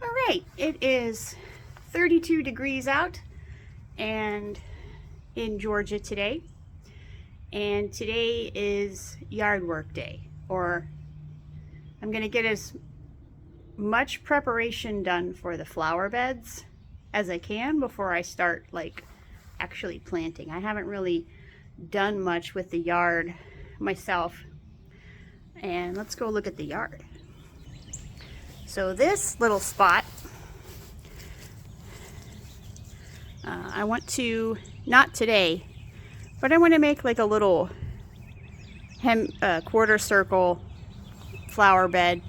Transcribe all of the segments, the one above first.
All right, it is 32 degrees out and in Georgia today. And today is yard work day, or I'm gonna get as much preparation done for the flower beds as I can before I start like actually planting. I haven't really done much with the yard myself. And let's go look at the yard. So this little spot, I want to, not today, but I want to make like a little quarter circle flower bed.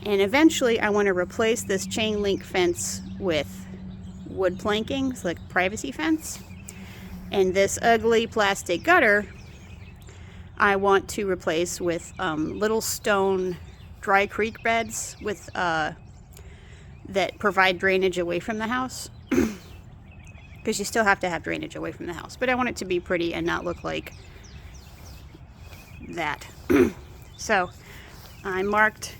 And eventually I want to replace this chain link fence with wood planking, so like privacy fence. And this ugly plastic gutter I want to replace with little stone dry creek beds with that provide drainage away from the house, because you still have to have drainage away from the house, but I want it to be pretty and not look like that. So I marked,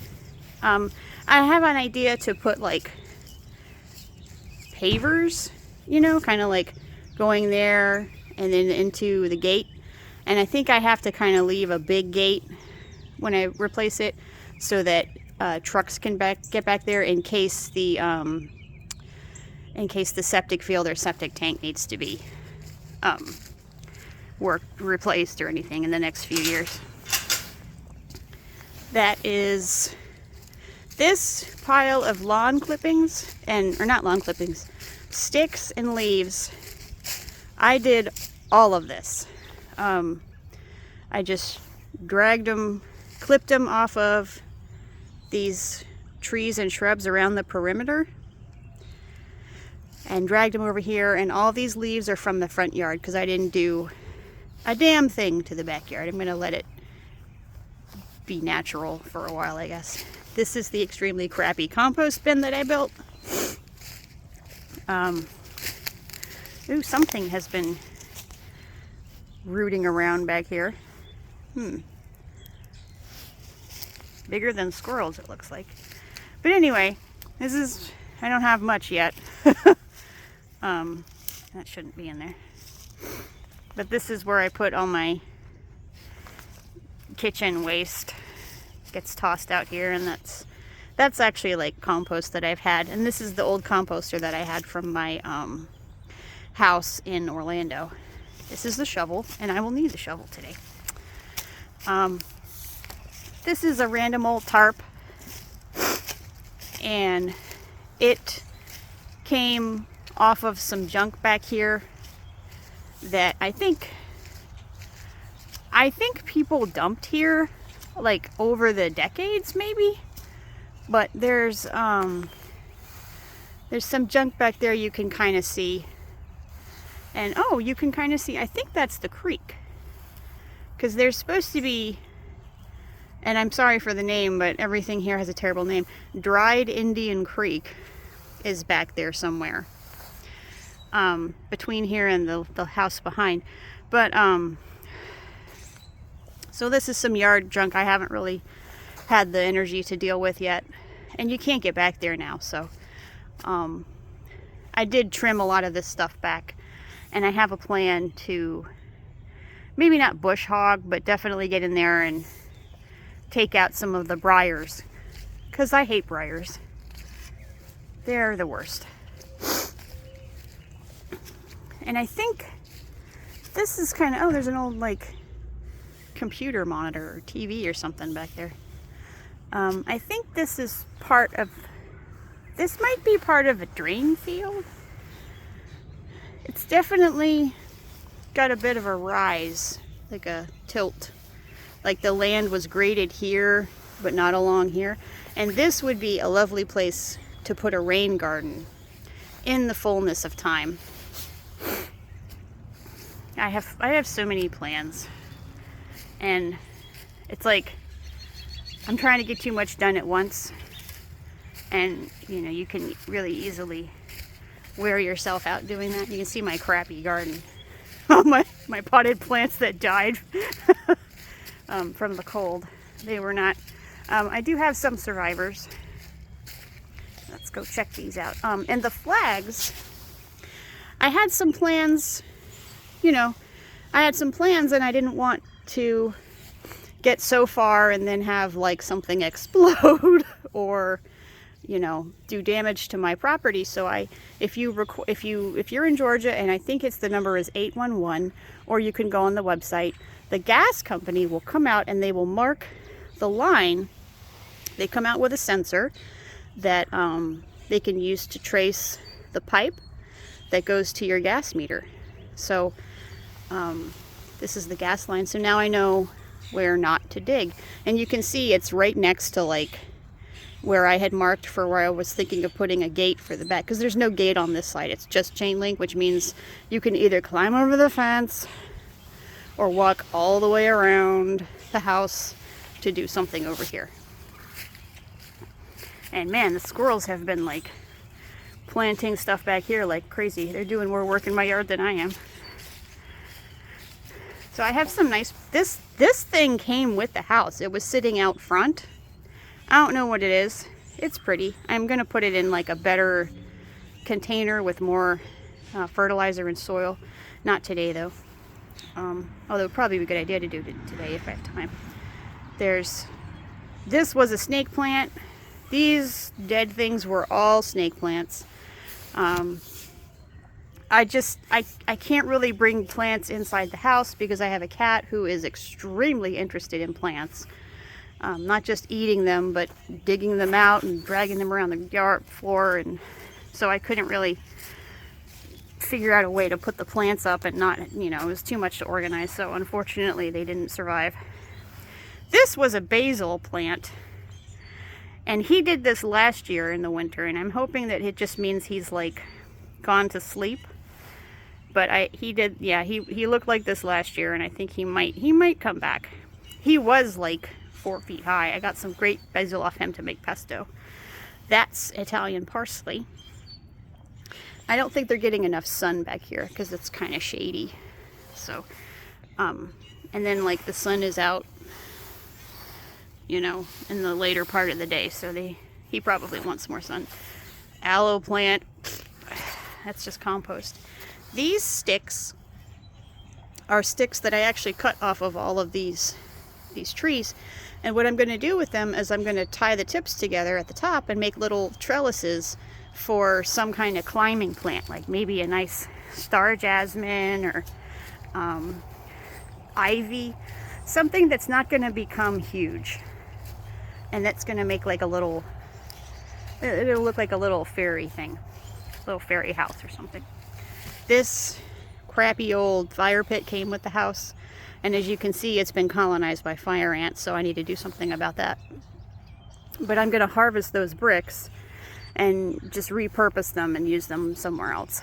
I have an idea to put like pavers, you know, kind of like going there and then into the gate. And I think I have to kind of leave a big gate when I replace it, so that trucks can get back there in case the septic field or septic tank needs to be replaced or anything in the next few years. That is this pile of lawn clippings, or not lawn clippings, sticks and leaves. I did all of this. I just dragged them, clipped them off of these trees and shrubs around the perimeter and dragged them over here. And all these leaves are from the front yard because I didn't do a damn thing to the backyard. I'm going to let it be natural for a while, I guess. This is the extremely crappy compost bin that I built. Ooh, something has been rooting around back here. Bigger than squirrels, it looks like. But anyway, this is, I don't have much yet. That shouldn't be in there. But this is where I put all my kitchen waste. Gets tossed out here, and that's actually like compost that I've had. And this is the old composter that I had from my house in Orlando. This is the shovel, and I will need the shovel today. This is a random old tarp, and it came off of some junk back here that I think people dumped here like over the decades maybe, but there's some junk back there you can kind of see. And oh, you can kind of see, I think that's the creek, because there's supposed to be, and I'm sorry for the name, but everything here has a terrible name, Dried Indian Creek is back there somewhere, between here and the house behind. But so this is some yard junk I haven't really had the energy to deal with yet, and you can't get back there now. So I did trim a lot of this stuff back. And I have a plan to maybe not bush hog, but definitely get in there and take out some of the briars, because I hate briars. They're the worst. And I think this is kind of, oh, there's an old like computer monitor or TV or something back there. I think this is this might be part of a drain field. It's definitely got a bit of a rise, like a tilt. Like the land was graded here, but not along here. And this would be a lovely place to put a rain garden in the fullness of time. I have so many plans. And it's like, I'm trying to get too much done at once. And, you know, you can really easily wear yourself out doing that. You can see my crappy garden. All my potted plants that died from the cold. They were not, I do have some survivors. let's go check these out. And the flags, I had some plans, you know, I had some plans and I didn't want to get so far and then have like something explode or, you know, do damage to my property. So if you're in Georgia, and I think the number is 811, or you can go on the website, the gas company will come out and they will mark the line. They come out with a sensor that they can use to trace the pipe that goes to your gas meter. So this is the gas line. So now I know where not to dig. And you can see it's right next to like where I had marked for where I was thinking of putting a gate for the back, because there's no gate on this side. It's just chain link, which means you can either climb over the fence or walk all the way around the house to do something over here. And man, the squirrels have been like planting stuff back here like crazy. They're doing more work in my yard than I am. So I have some nice, this thing came with the house. It was sitting out front. I don't know what it is. It's pretty. I'm gonna put it in like a better container with more fertilizer and soil. Not today though. Although it'd probably be a good idea to do it today if I have time. This was a snake plant. These dead things were all snake plants. I can't really bring plants inside the house because I have a cat who is extremely interested in plants. Not just eating them, but digging them out and dragging them around the yard floor. And so I couldn't really figure out a way to put the plants up and not, you know, it was too much to organize. So unfortunately they didn't survive. This was a basil plant. And he did this last year in the winter, and I'm hoping that it just means he's like gone to sleep. But he looked like this last year, and I think he might come back. He was like 4 feet high. I got some great basil off him to make pesto. That's Italian parsley. I don't think they're getting enough sun back here because it's kind of shady. So, and then like the sun is out, you know, in the later part of the day, so he probably wants more sun. Aloe plant, that's just compost. These sticks are sticks that I actually cut off of all of these trees, and what I'm going to do with them is I'm going to tie the tips together at the top and make little trellises for some kind of climbing plant, like maybe a nice star jasmine or ivy, something that's not going to become huge. And that's going to make like a little, it'll look like a little fairy thing, little fairy house or something. This crappy old fire pit came with the house, and as you can see, it's been colonized by fire ants, so I need to do something about that. But I'm going to harvest those bricks and just repurpose them and use them somewhere else.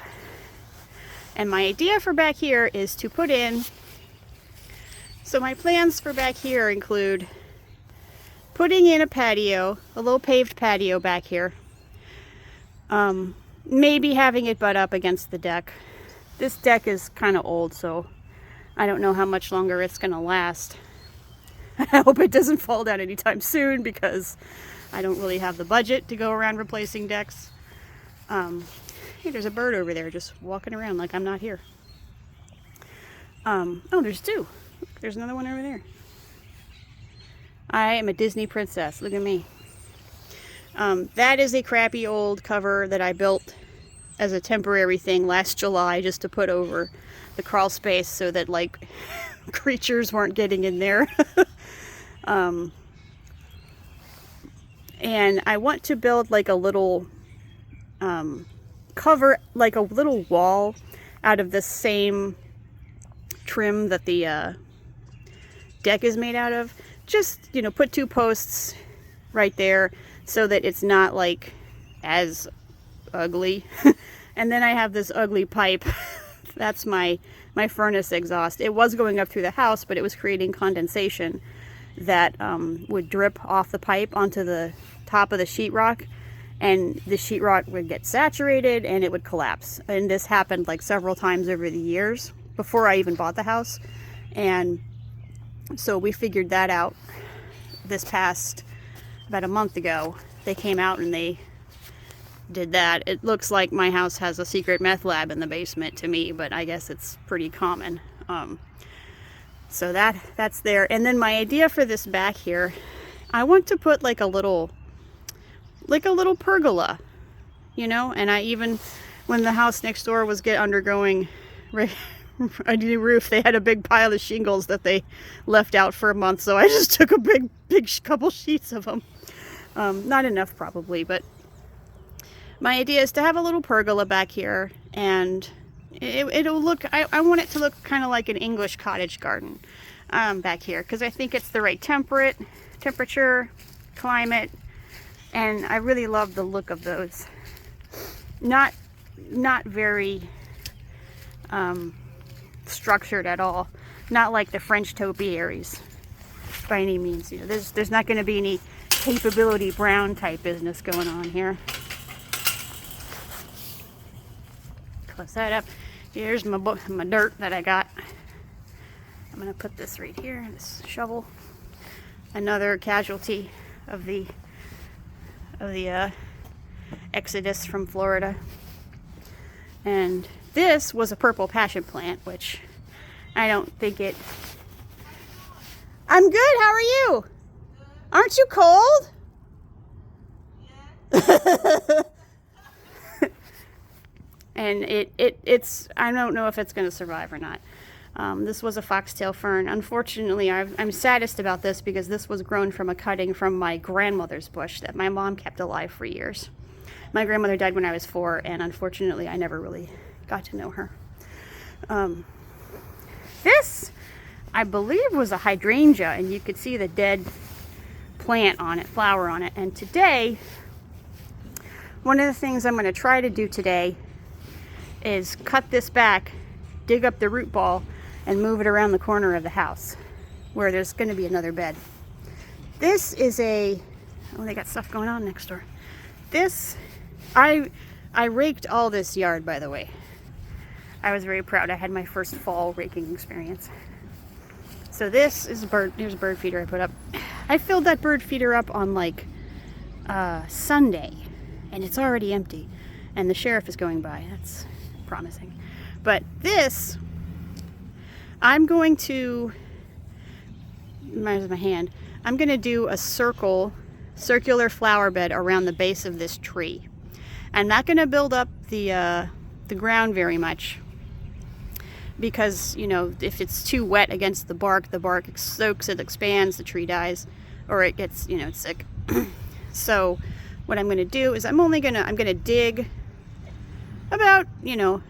And my idea for back here is to put in, so my plans for back here include putting in a patio, a little paved patio back here. Maybe having it butt up against the deck. This deck is kind of old, so I don't know how much longer it's going to last. I hope it doesn't fall down anytime soon because I don't really have the budget to go around replacing decks. Hey, there's a bird over there just walking around like I'm not here. Oh, there's two. Look, there's another one over there. I am a Disney princess. Look at me. That is a crappy old cover that I built as a temporary thing last July just to put over the crawl space so that like creatures weren't getting in there. And I want to build like a little cover, like a little wall out of the same trim that the deck is made out of. Just, you know, put 2 posts right there so that it's not like as ugly. And then I have this ugly pipe. That's my furnace exhaust. It was going up through the house, but it was creating condensation that would drip off the pipe onto the top of the sheetrock, and the sheetrock would get saturated and it would collapse. And this happened like several times over the years before I even bought the house. And so we figured that out this past, about a month ago. They came out and they did that. It looks like my house has a secret meth lab in the basement to me, but I guess it's pretty common. So that's there. And then my idea for this back here, I want to put like a little pergola, you know. And I even, when the house next door was undergoing a new roof, they had a big pile of shingles that they left out for a month, so I just took a big couple sheets of them. Not enough probably, but my idea is to have a little pergola back here, and it'll look, I want it to look kind of like an English cottage garden back here, because I think it's the right temperature, climate, and I really love the look of those. Not very structured at all. Not like the French topiaries by any means. You know, there's not going to be any capability brown type business going on here. Close that up. Here's my dirt that I got. I'm going to put this right here, this shovel. Another casualty of the exodus from Florida. And this was a purple passion plant, which I don't think it... I'm good, how are you? Aren't you cold? Yeah. And it's, I don't know if it's going to survive or not. This was a foxtail fern. Unfortunately, I'm saddest about this because this was grown from a cutting from my grandmother's bush that my mom kept alive for years. My grandmother died when I was 4, and unfortunately, I never really got to know her. This, I believe, was a hydrangea, and you could see the dead plant on it, flower on it. And today, one of the things I'm going to try to do today is cut this back, dig up the root ball, and move it around the corner of the house where there's going to be another bed. This is a, oh, they got stuff going on next door. This, I raked all this yard, by the way. I was very proud. I had my first fall raking experience. So this is here's a bird feeder I put up. I filled that bird feeder up on like Sunday, and it's already empty, and the sheriff is going by. That's promising. But this, I'm going to, where's my hand? I'm going to do a circular flower bed around the base of this tree. I'm not going to build up the ground very much, because, you know, if it's too wet against the bark soaks, it expands, the tree dies, or it gets, you know, sick. So what I'm going to do is I'm going to dig about, you know,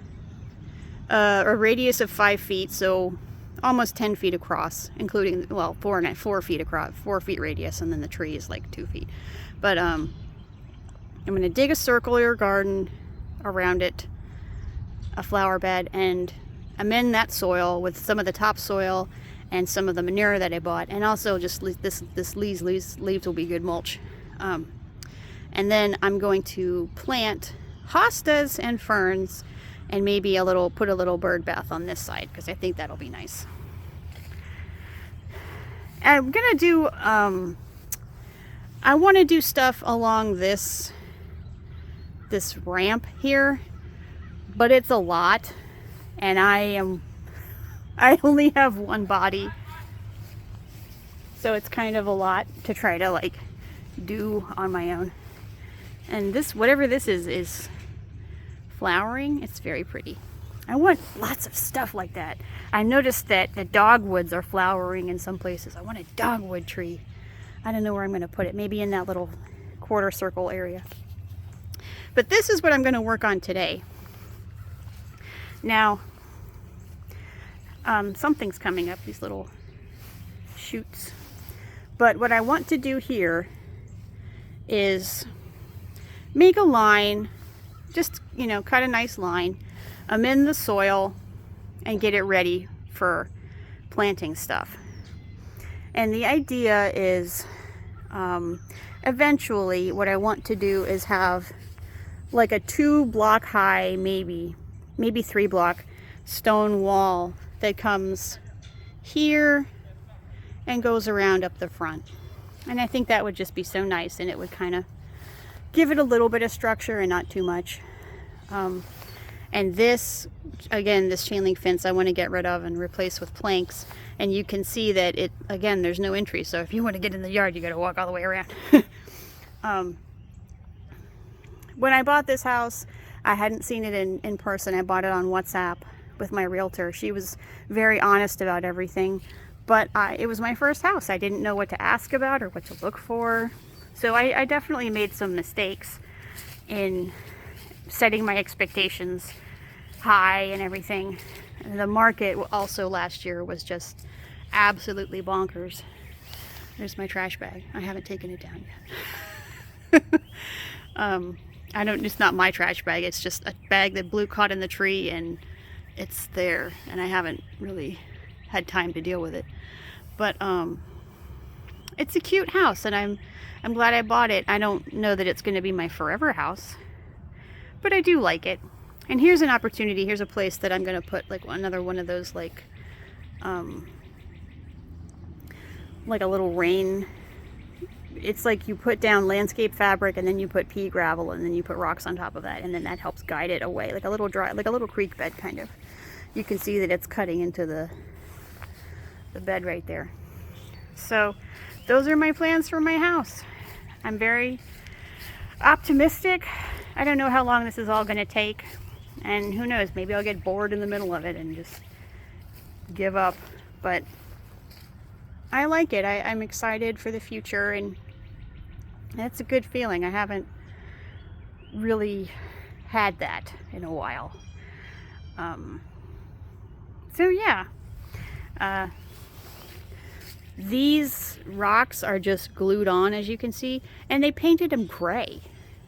a radius of 5 feet, so almost 10 feet across, including, well, 4 feet across, 4 feet radius, and then the tree is like 2 feet. But I'm going to dig a circular garden around it, a flower bed, and amend that soil with some of the topsoil and some of the manure that I bought, and also just this leaves will be good mulch. And then I'm going to plant hostas and ferns, and maybe put a little bird bath on this side, because I think that'll be nice. I'm gonna do I want to do stuff along this ramp here, but it's a lot, and I only have one body, so it's kind of a lot to try to like do on my own. And this, whatever this is flowering. It's very pretty. I want lots of stuff like that. I noticed that the dogwoods are flowering in some places. I want a dogwood tree. I don't know where I'm going to put it. Maybe in that little quarter circle area. But this is what I'm going to work on today. Now, something's coming up, these little shoots. But what I want to do here is make a line, just, you know, cut a nice line, amend the soil, and get it ready for planting stuff. And the idea is, eventually what I want to do is have like a 2-block high, maybe 3-block stone wall that comes here and goes around up the front. And I think that would just be so nice, and it would kind of give it a little bit of structure and not too much. And this, again, this chain link fence I want to get rid of and replace with planks. And you can see that it, again, there's no entry. So if you want to get in the yard, you got to walk all the way around. When I bought this house, I hadn't seen it in person. I bought it on WhatsApp with my realtor. She was very honest about everything. But it was my first house. I didn't know what to ask about or what to look for. So I definitely made some mistakes in setting my expectations high and everything. And the market also last year was just absolutely bonkers. There's my trash bag. I haven't taken it down yet. It's not my trash bag. It's just a bag that blew caught in the tree and it's there. And I haven't really had time to deal with it. But it's a cute house and I'm glad I bought it. I don't know that it's going to be my forever house, but I do like it. And here's an opportunity. Here's a place that I'm going to put like another one of those like a little rain. It's like you put down landscape fabric and then you put pea gravel and then you put rocks on top of that, and then that helps guide it away, like a little creek bed kind of. You can see that it's cutting into the bed right there. So those are my plans for my house. I'm very optimistic. I don't know how long this is all going to take, and who knows, maybe I'll get bored in the middle of it and just give up, but I like it. I'm excited for the future, and it's a good feeling. I haven't really had that in a while. So yeah, these rocks are just glued on, as you can see, and they painted them gray.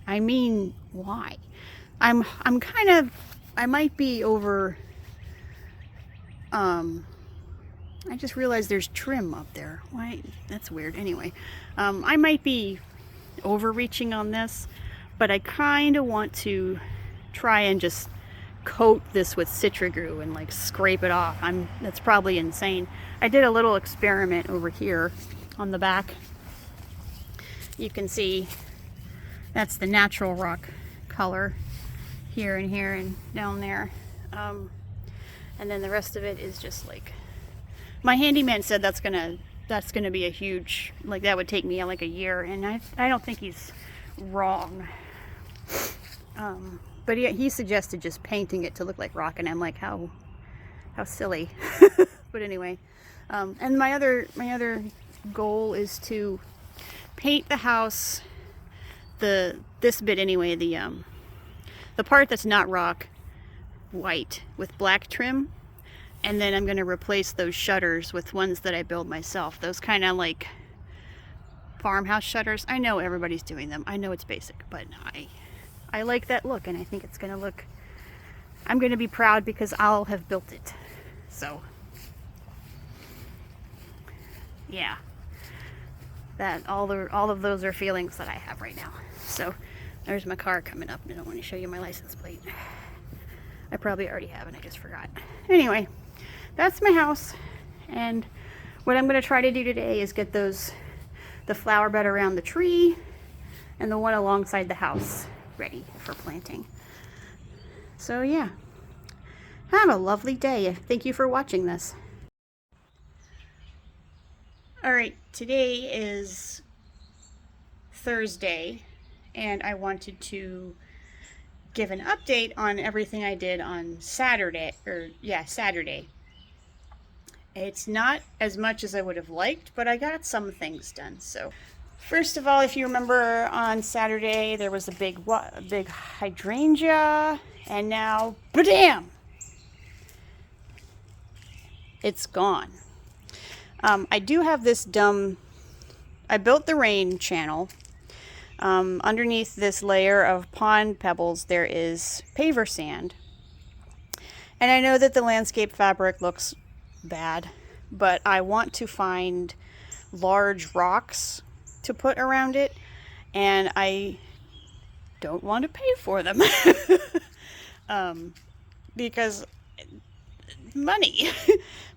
I mean, why? I'm kind of, I might be over, I just realized there's trim up there. Why? That's weird. Anyway, I might be overreaching on this, but I kind of want to try and just coat this with Citrigoo and like scrape it off. That's probably insane. I did a little experiment over here on the back. You can see that's the natural rock color here and down there. And then the rest of it is just like, my handyman said that's gonna be a huge, like that would take me like a year, and I don't think he's wrong. But he suggested just painting it to look like rock, and I'm like, how silly. But anyway, and my other goal is to paint the house, this bit anyway, the part that's not rock, white with black trim, and then I'm going to replace those shutters with ones that I build myself. Those kind of like farmhouse shutters. I know everybody's doing them. I know it's basic, but I like that look, and I think it's going to look, I'm going to be proud because I'll have built it. So yeah, that all of those are feelings that I have right now. So there's my car coming up, and I don't want to show you my license plate. I probably already have, and I just forgot. Anyway, that's my house, and what I'm going to try to do today is get the flower bed around the tree and the one alongside the house ready for planting. So yeah, have a lovely day. Thank you for watching this. Alright, today is Thursday, and I wanted to give an update on everything I did on Saturday. It's not as much as I would have liked, but I got some things done. So first of all, if you remember, on Saturday there was a big hydrangea, and now, ba-damn! It's gone. I do have this I built the rain channel. Underneath this layer of pond pebbles there is paver sand. And I know that the landscape fabric looks bad, but I want to find large rocks to put around it, and I don't want to pay for them. Because money.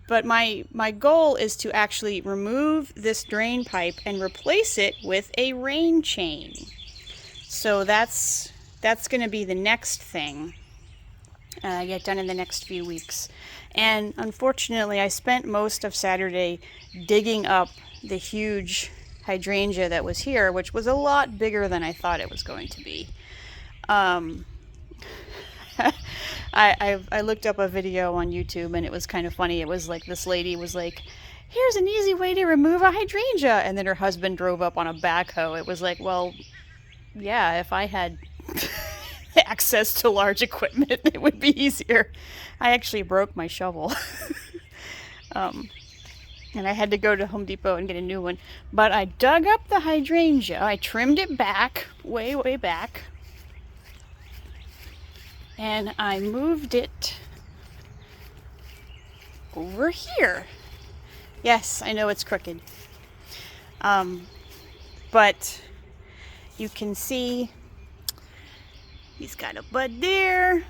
But my goal is to actually remove this drain pipe and replace it with a rain chain. So that's going to be the next thing get done in the next few weeks. And unfortunately, I spent most of Saturday digging up the huge hydrangea that was here, which was a lot bigger than I thought it was going to be. I looked up a video on YouTube, and it was kind of funny. It was like this lady was like, here's an easy way to remove a hydrangea, and then her husband drove up on a backhoe. It was like, well, yeah, if I had access to large equipment, it would be easier. I actually broke my shovel. And I had to go to Home Depot and get a new one. But I dug up the hydrangea. I trimmed it back, way, way back. And I moved it over here. Yes, I know it's crooked. But you can see he's got a bud there, and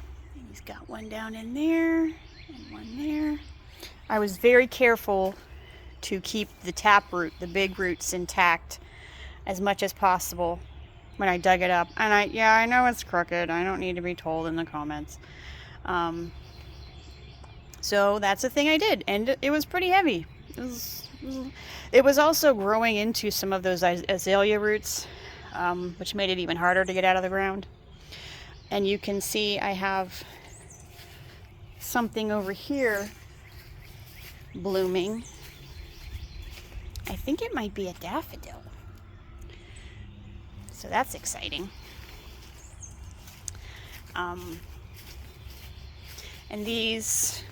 he's got one down in there, and one there. I was very careful to keep the taproot, the big roots, intact as much as possible when I dug it up. And I know it's crooked. I don't need to be told in the comments. So that's the thing I did, and it was pretty heavy. It was also growing into some of those azalea roots, which made it even harder to get out of the ground. And you can see I have something over here blooming. I think it might be a daffodil. So that's exciting. And these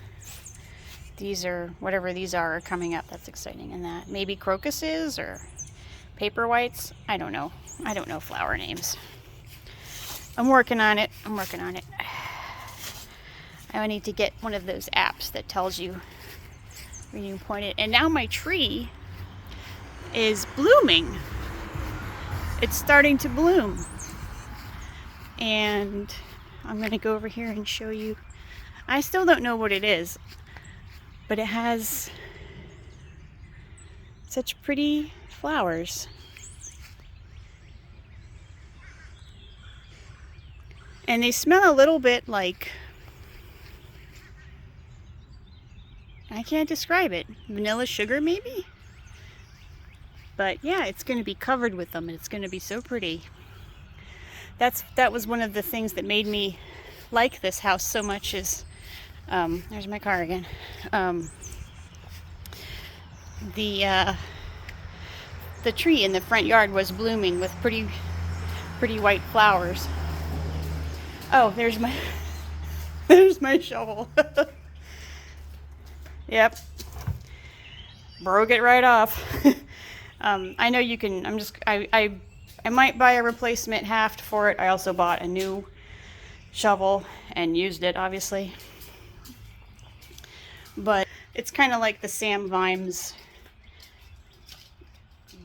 are, whatever these are coming up. That's exciting. And that maybe crocuses or paper whites. I don't know. I don't know flower names. I'm working on it. I need to get one of those apps that tells you when you point it. And now my tree is blooming. It's starting to bloom. And I'm going to go over here and show you. I still don't know what it is, but it has such pretty flowers. And they smell a little bit like, I can't describe it. Vanilla sugar, maybe? But yeah, it's going to be covered with them, and it's going to be so pretty. That was one of the things that made me like this house so much is, there's my car again. The tree in the front yard was blooming with pretty white flowers. Oh, there's my shovel. Yep. Broke it right off. I know you can, I might buy a replacement haft for it. I also bought a new shovel and used it, obviously. But it's kind of like the Sam Vimes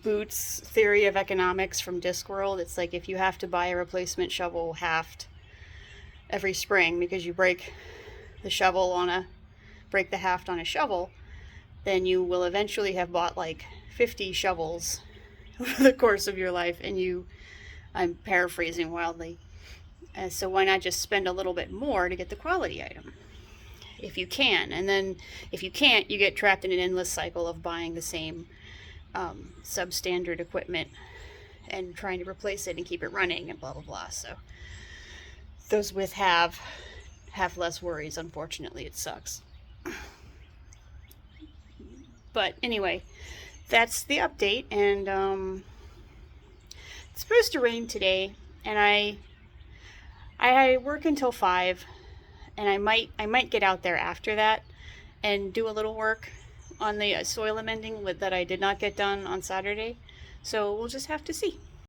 Boots theory of economics from Discworld. It's like if you have to buy a replacement shovel haft every spring because you break the haft on a shovel, then you will eventually have bought like 50 shovels over the course of your life, and I'm paraphrasing wildly. So why not just spend a little bit more to get the quality item, if you can? And then if you can't, you get trapped in an endless cycle of buying the same substandard equipment and trying to replace it and keep it running and blah blah blah. So those with have less worries. Unfortunately, it sucks. But anyway, that's the update, and it's supposed to rain today, and I work until 5, and I might get out there after that and do a little work on the soil amending that I did not get done on Saturday. So we'll just have to see.